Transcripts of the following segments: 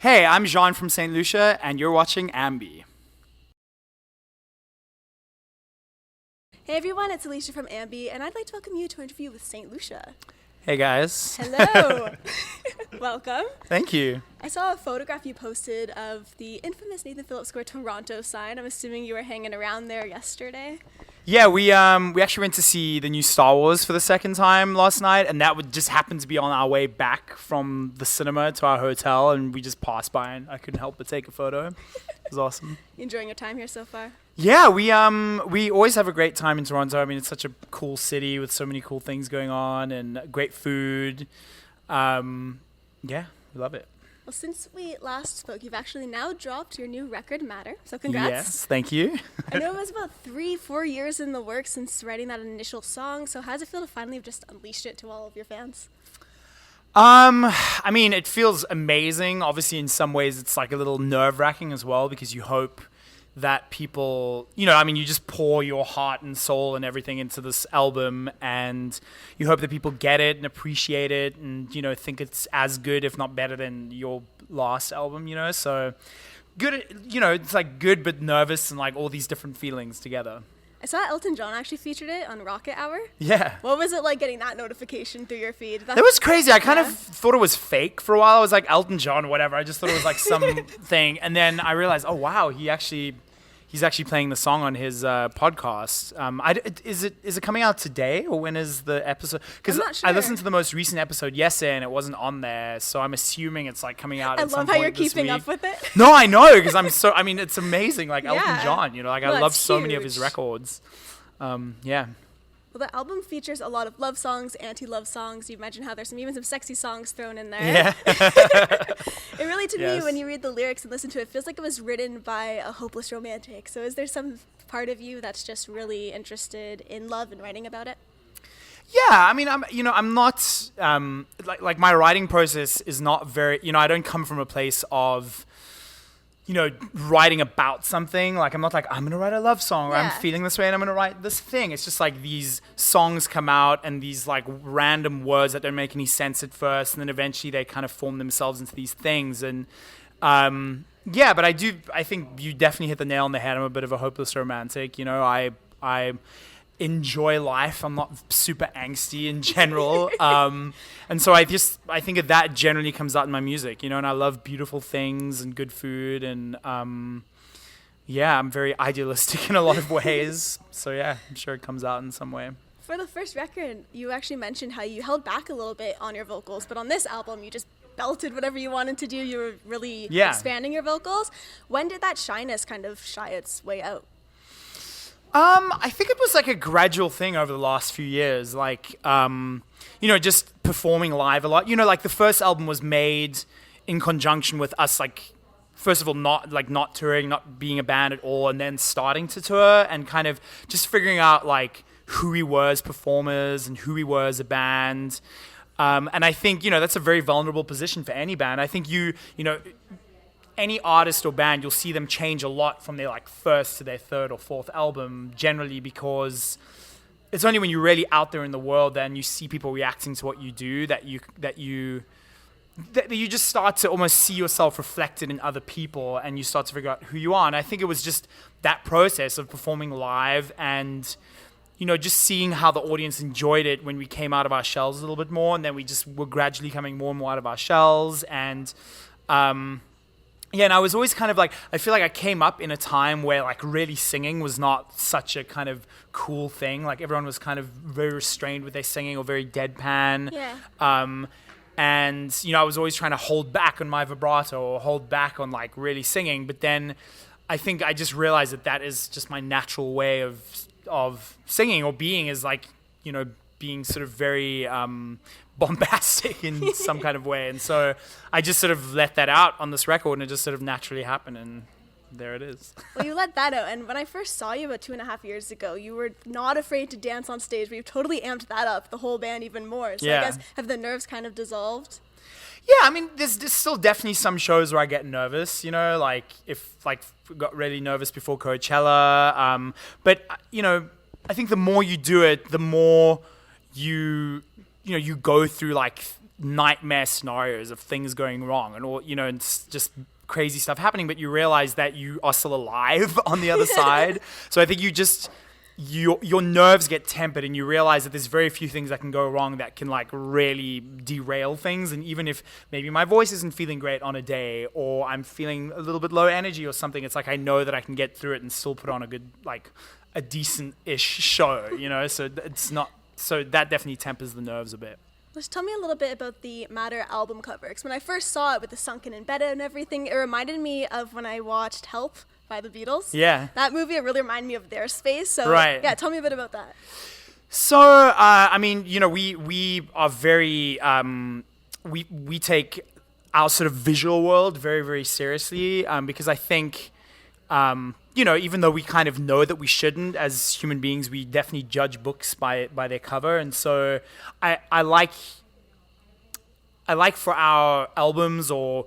Hey, I'm Jean from St. Lucia, and you're watching AMBY. Hey everyone, it's Alicia from AMBY, and I'd like to welcome you to an interview with St. Lucia. Hey guys. Hello. Welcome. Thank you. I saw a photograph you posted of the infamous Nathan Phillips Square Toronto sign. I'm assuming you were hanging around there yesterday. Yeah, we actually went to see the new Star Wars for the second time last night, and that would just happen to be on our way back from the cinema to our hotel, and we just passed by, and I couldn't help but take a photo. It was awesome. You enjoying your time here so far? Yeah, we always have a great time in Toronto. I mean, it's such a cool city with so many cool things going on and great food. Yeah, we love it. Well, since we last spoke, you've actually now dropped your new record, Matter. So congrats. Yes, thank you. I know it was about 3-4 years in the works since writing that initial song. So how does it feel to finally have just unleashed it to all of your fans? I mean, it feels amazing. Obviously, in some ways, it's like a little nerve-wracking as well because you hope that people, you just pour your heart and soul and everything into this album, and you hope that people get it and appreciate it and, think it's as good, if not better than your last album, so good, it's like good but nervous and like all these different feelings together. I saw Elton John actually featured it on Rocket Hour. Yeah. What was it like getting that notification through your feed? That was crazy. I kind of thought it was fake for a while. I was like, Elton John, whatever. I just thought it was like some thing. And then I realized, oh, wow, he's actually playing the song on his podcast. Is it coming out today, or when is the episode? Because sure. I listened to the most recent episode yesterday, and it wasn't on there. So I'm assuming it's like coming out. I love how you're keeping up with it. No, I know, because it's amazing. Like Elton John, I love so many of his huge. records. Yeah. Well, the album features a lot of love songs, anti-love songs. You mentioned how there's even some sexy songs thrown in there. Yeah. It really, to Yes. me, when you read the lyrics and listen to it, feels like it was written by a hopeless romantic. So is there some part of you that's just really interested in love and writing about it? Yeah, I mean, I'm not, like my writing process is not very, I don't come from a place of, writing about something. Like, I'm not like, I'm going to write a love song, or I'm feeling this way and I'm going to write this thing. It's just like these songs come out and these like random words that don't make any sense at first. And then eventually they kind of form themselves into these things. And, yeah, but I think you definitely hit the nail on the head. I'm a bit of a hopeless romantic. I enjoy life. I'm not super angsty in general. And so I think that generally comes out in my music, and I love beautiful things and good food. And, yeah, I'm very idealistic in a lot of ways. So yeah, I'm sure it comes out in some way. For the first record, you actually mentioned how you held back a little bit on your vocals, but on this album, you just belted whatever you wanted to do. You were really expanding your vocals. When did that shyness kind of shy its way out? I think it was like a gradual thing over the last few years, like, just performing live a lot. Like the first album was made in conjunction with us, like, first of all, not touring, not being a band at all, and then starting to tour and kind of just figuring out like who we were as performers and who we were as a band. And I think, that's a very vulnerable position for any band. I think any artist or band, you'll see them change a lot from their like first to their third or fourth album, generally, because it's only when you're really out there in the world and you see people reacting to what you do that you just start to almost see yourself reflected in other people, and you start to figure out who you are. And I think it was just that process of performing live and just seeing how the audience enjoyed it when we came out of our shells a little bit more, and then we just were gradually coming more and more out of our shells. And yeah, and I was always kind of like, I feel like I came up in a time where like really singing was not such a kind of cool thing. Like everyone was kind of very restrained with their singing or very deadpan. Yeah. And, I was always trying to hold back on my vibrato or hold back on like really singing. But then I think I just realized that is just my natural way of singing or being, is like, being sort of very bombastic in some kind of way. And so I just sort of let that out on this record, and it just sort of naturally happened, and there it is. Well, you let that out, and when I first saw you about 2.5 years ago, you were not afraid to dance on stage, but you've totally amped that up, the whole band, even more. So I guess, have the nerves kind of dissolved? Yeah, I mean, there's still definitely some shows where I get nervous, like if got really nervous before Coachella. But, I think the more you do it, the more you go through like nightmare scenarios of things going wrong and all, and it's just crazy stuff happening, but you realize that you are still alive on the other side. So I think your nerves get tempered and you realize that there's very few things that can go wrong that can like really derail things. And even if maybe my voice isn't feeling great on a day, or I'm feeling a little bit low energy or something, it's like I know that I can get through it and still put on a decent-ish show, so it's not, so that definitely tempers the nerves a bit. Just tell me a little bit about the Matter album cover, because when I first saw it with the sunken in bed and everything, it reminded me of when I watched Help by the Beatles. Yeah. That movie really reminded me of their space. So right. Yeah, tell me a bit about that. So, we are very, we take our sort of visual world very, very seriously, because I think, even though we kind of know that we shouldn't, as human beings, we definitely judge books by their cover. And so I like for our albums or,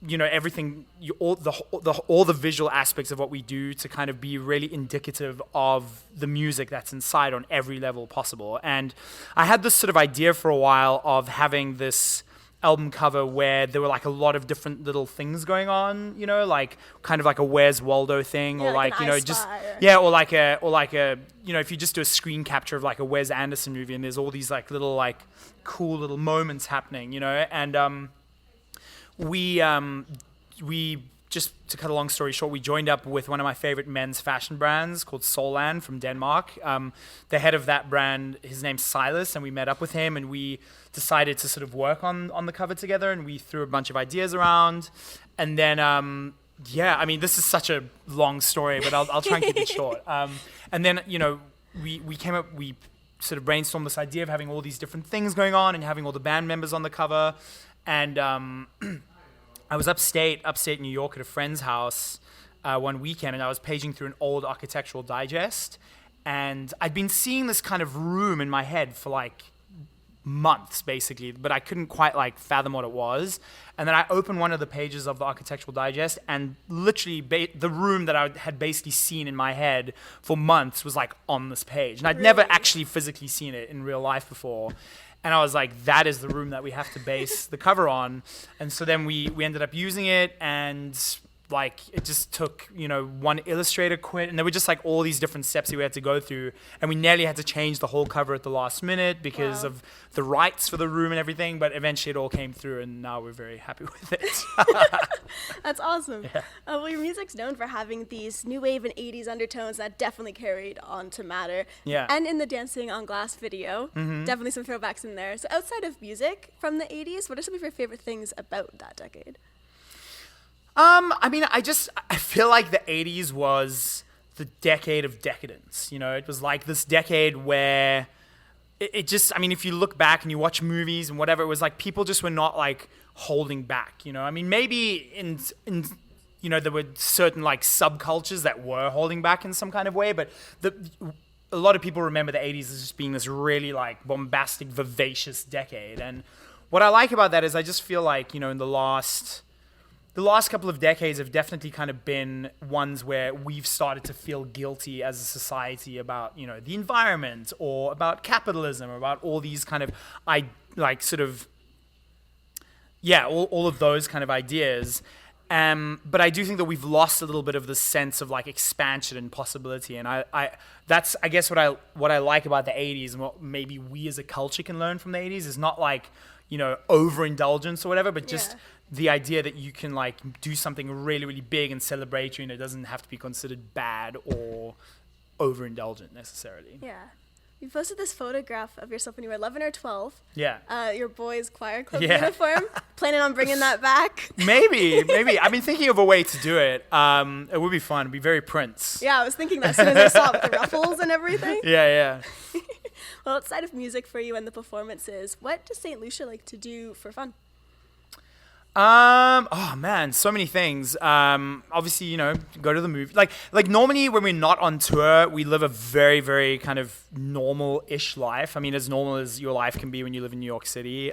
everything, all the visual aspects of what we do to kind of be really indicative of the music that's inside on every level possible. And I had this sort of idea for a while of having this album cover where there were like a lot of different little things going on, like kind of like a Where's Waldo thing, yeah, or like or like a if you just do a screen capture of like a Wes Anderson movie and there's all these like little like cool little moments happening, and we just, to cut a long story short, we joined up with one of my favorite men's fashion brands called Solan from Denmark. The head of that brand, his name's Silas, and we met up with him and we decided to sort of work on the cover together, and we threw a bunch of ideas around. And then, this is such a long story, but I'll try and keep it short. And then, we came up, we sort of brainstormed this idea of having all these different things going on and having all the band members on the cover. And I was upstate New York at a friend's house one weekend, and I was paging through an old architectural digest, and I'd been seeing this kind of room in my head for like months basically, but I couldn't quite like fathom what it was. And then I opened one of the pages of the architectural digest, and literally the room that I had basically seen in my head for months was like on this page, and I'd never actually physically seen it in real life before. And I was like, that is the room that we have to base the cover on. And so then we ended up using it, and like it just took, one illustrator quit, and there were just like all these different steps that we had to go through, and we nearly had to change the whole cover at the last minute because of the rights for the room and everything, but eventually it all came through, and now we're very happy with it. That's awesome. Yeah. Well, your music's known for having these new wave and 80s undertones that definitely carried on to Matter. Yeah. And in the Dancing on Glass video, definitely some throwbacks in there. So outside of music from the 80s, what are some of your favorite things about that decade? I feel like the 80s was the decade of decadence. It was like this decade where it just, if you look back and you watch movies and whatever, it was like people just were not like holding back, maybe in there were certain like subcultures that were holding back in some kind of way, but a lot of people remember the 80s as just being this really like bombastic, vivacious decade. And what I like about that is I just feel like, in the last couple of decades have definitely kind of been ones where we've started to feel guilty as a society about, the environment or about capitalism or about all these kind of, all of those kind of ideas. But I do think that we've lost a little bit of the sense of like expansion and possibility. And that's, I guess, what I like about the 80s, and what maybe we as a culture can learn from the 80s is not like, overindulgence or whatever, but just the idea that you can like do something really, really big and celebratory, and it doesn't have to be considered bad or overindulgent necessarily. Yeah. You posted this photograph of yourself when you were 11 or 12. Yeah. Your boys' choir club uniform. Planning on bringing that back? Maybe. I've been thinking of a way to do it. It would be fun. It'd be very Prince. Yeah, I was thinking that as soon as I saw it with the ruffles and everything. Yeah. Well, outside of music for you and the performances, what does St. Lucia like to do for fun? Oh man, so many things. Obviously, go to the movie. Like normally when we're not on tour, we live a very, very kind of normal-ish life. As normal as your life can be when you live in New York City.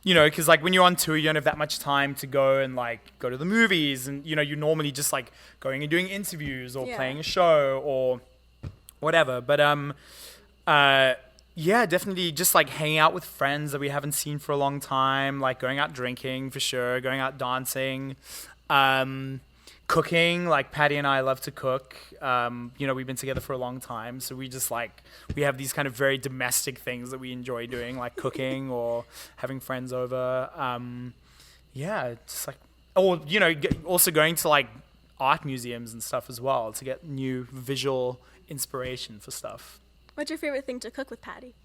Because like when you're on tour, you don't have that much time to go and like go to the movies, and you're normally just like going and doing interviews or playing a show or whatever. But Yeah, definitely just like hanging out with friends that we haven't seen for a long time, like going out drinking for sure, going out dancing, cooking. Like Patty and I love to cook. We've been together for a long time, so we have these kind of very domestic things that we enjoy doing, like cooking or having friends over. Just like, also going to like art museums and stuff as well to get new visual inspiration for stuff. What's your favorite thing to cook with Patty?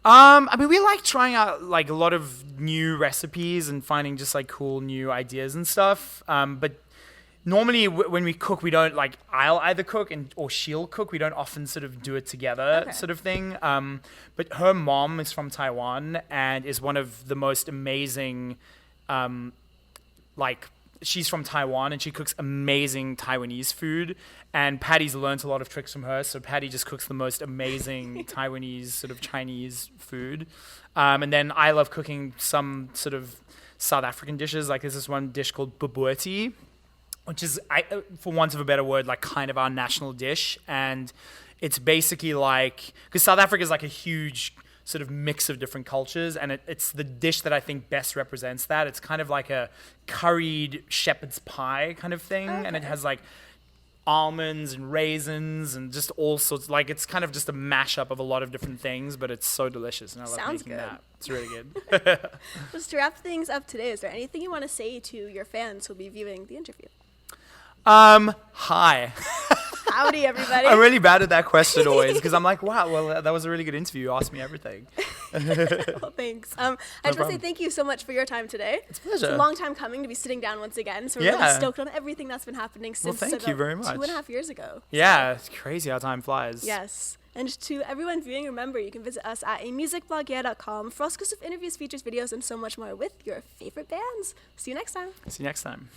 We like trying out like a lot of new recipes and finding just like cool new ideas and stuff. But normally when we cook, we don't like, I'll either cook or she'll cook. We don't often sort of do it together sort of thing. But her mom is from Taiwan and is one of the most amazing, she's from Taiwan and she cooks amazing Taiwanese food. And Patty's learnt a lot of tricks from her. So Patty just cooks the most amazing Taiwanese sort of Chinese food. And then I love cooking some sort of South African dishes. Like there's this one dish called bobotie, which is, for want of a better word, like kind of our national dish. And it's basically like, because South Africa is like a huge sort of mix of different cultures, and it's the dish that I think best represents that. It's kind of like a curried shepherd's pie kind of thing, and it has like almonds and raisins and just all sorts. Like it's kind of just a mashup of a lot of different things, but it's so delicious, and I love making that. It's really good. Just to wrap things up today, is there anything you want to say to your fans who'll be viewing the interview? Hi. Howdy, everybody. I'm really bad at that question always because I'm like, wow, well, that was a really good interview. You asked me everything. Well, thanks. I just want to say thank you so much for your time today. It's a pleasure. It's a long time coming to be sitting down once again. So we're really stoked on everything that's been happening since thank you very much. 2.5 years ago. Yeah, it's crazy how time flies. Yes. And to everyone viewing, remember, you can visit us at amusicblogyear.com for exclusive interviews, features, videos, and so much more with your favorite bands. See you next time. See you next time.